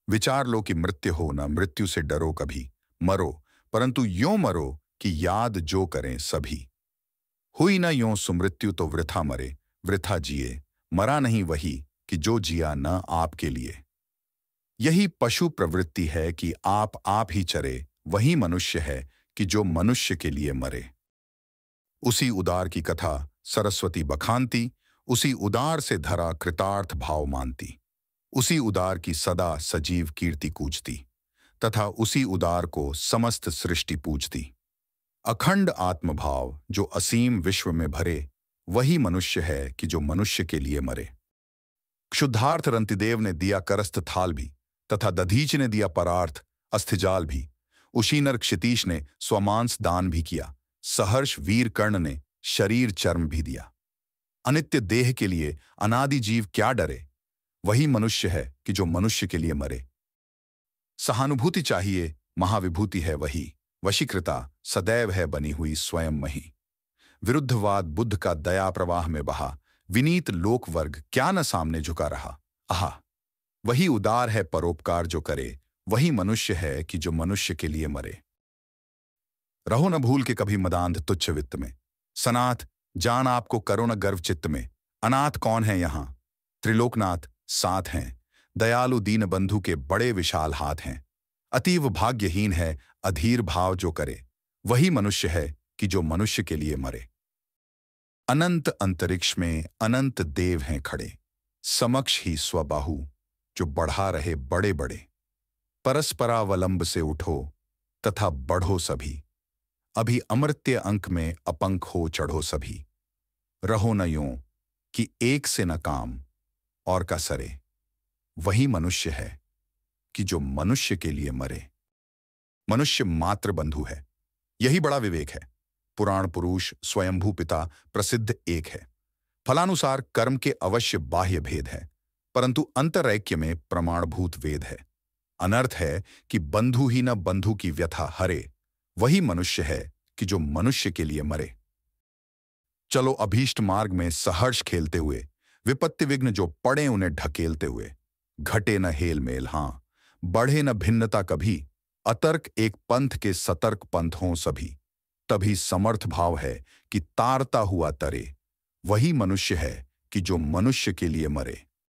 विचार लो कि मृत्यु हो न मृत्यु से डरो कभी, मरो परंतु यों मरो कि याद जो करें सभी। हुई न यों सुमृत्यु तो वृथा मरे, वृथा जिए, मरा नहीं वही कि जो जिया न आपके लिए। यही पशु प्रवृत्ति है कि आप ही चरे, वही मनुष्य है कि जो मनुष्य के लिए मरे। उसी उदार की कथा सरस्वती बखानती, उसी उदार से धरा कृतार्थ भाव मानती, उसी उदार की सदा सजीव कीर्ति कूजती, तथा उसी उदार को समस्त सृष्टि पूजती। अखंड आत्मभाव जो असीम विश्व में भरे, वही मनुष्य है कि जो मनुष्य के लिए मरे। क्षुद्धार्थ रंतिदेव ने दिया करस्थ थाल भी, तथा दधीच ने दिया परार्थ अस्थिजाल भी। उशीनर क्षितीश ने स्वमांस दान भी किया, सहर्ष वीर कर्ण ने शरीर चर्म भी दिया। अनित्य देह के लिए अनादि जीव क्या डरे, वही मनुष्य है कि जो मनुष्य के लिए मरे। सहानुभूति चाहिए, महाविभूति है वही, वशीकृता सदैव है बनी हुई स्वयं मही। विरुद्धवाद बुद्ध का दया प्रवाह में बहा, विनीत लोक वर्ग क्या न सामने झुका रहा। आहा, वही उदार है परोपकार जो करे, वही मनुष्य है कि जो मनुष्य के लिए मरे। रहो न भूल के कभी मदांध तुच्छ वित्त में, सनाथ जान आपको करो न गर्व चित्त में। अनाथ कौन है यहाँ, त्रिलोकनाथ साथ हैं, दयालु दीन बंधु के बड़े विशाल हाथ हैं। अतीव भाग्यहीन है अधीर भाव जो करे, वही मनुष्य है कि जो मनुष्य के लिए मरे। अनंत अंतरिक्ष में अनंत देव हैं खड़े, समक्ष ही स्वबाहु जो बढ़ा रहे बड़े बड़े। परस्परावलंब से उठो तथा बढ़ो सभी, अभी अमर्त्य अंक में अपंक हो चढ़ो सभी। रहो न यूं कि एक से न काम और का सरे, वही मनुष्य है कि जो मनुष्य के लिए मरे। मनुष्य मात्र बंधु है, यही बड़ा विवेक है। पुराण पुरुष स्वयंभू पिता प्रसिद्ध एक है। फलानुसार कर्म के अवश्य बाह्य भेद है, परंतु अंतरैक्य में प्रमाणभूत वेद है। अनर्थ है कि बंधु ही न बंधु की व्यथा हरे, वही मनुष्य है कि जो मनुष्य के लिए मरे। चलो अभीष्ट मार्ग में सहर्ष खेलते हुए, विपत्ति विघ्न जो पड़े उन्हें ढकेलते हुए। घटे न हेल मेल हाँ, बढ़े न भिन्नता कभी, अतर्क एक पंथ के सतर्क पंथ हों सभी। तभी समर्थ भाव है कि तारता हुआ तरे, वही मनुष्य है कि जो मनुष्य के लिए मरे।